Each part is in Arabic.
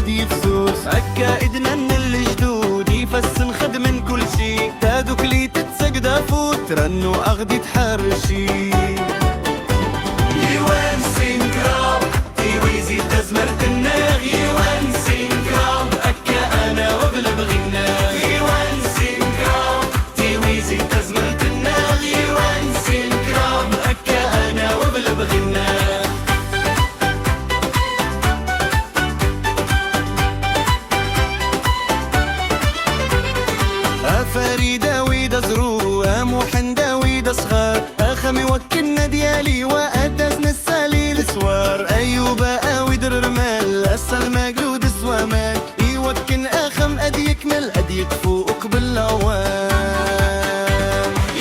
أدي فسوس أكا إدنا من الجدود يفسن خد من كل شي تادو كلي تتسجد فوت رنو أغدي تحرشي يوان سينكرام تيويزي تزمرت الناغ يوان سينكرام أكا أنا وبل بغناغ يوان سينكرام تيويزي تزمرت الناغ يوان سينكرام أكا أنا وبل بغناغ فريدة ويدا زرو محندة ويدا صغار أخمي وكلنا ديالي وأدزن السالي سوار أيوبا أويد الرمال أسال مقلود سوامان يوكن أخم أدي يكمل أدي يكفوك بالعوام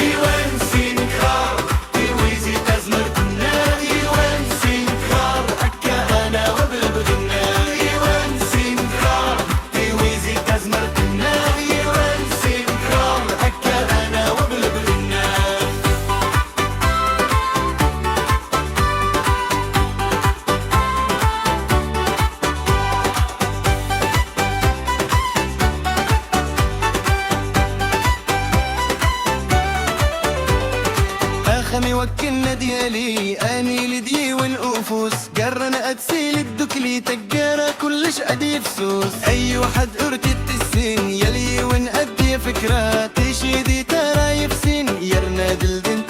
يوان سينكرار تيويزي تزمر النار يوان سينكرار أكا أنا وبل بغنار يوان سينكرار تيويزي تزمر النار يوان سينكرار أكا أنا وبل بغنار أخمي وكلنا ديالي أني لدي والأفوس قرنا أتسيل الدكلي تقارا كلش أدي فسوس أي واحد أرتد السن يلي ون أدي فكرة تشيدي ترى يفسن يرنا دلدن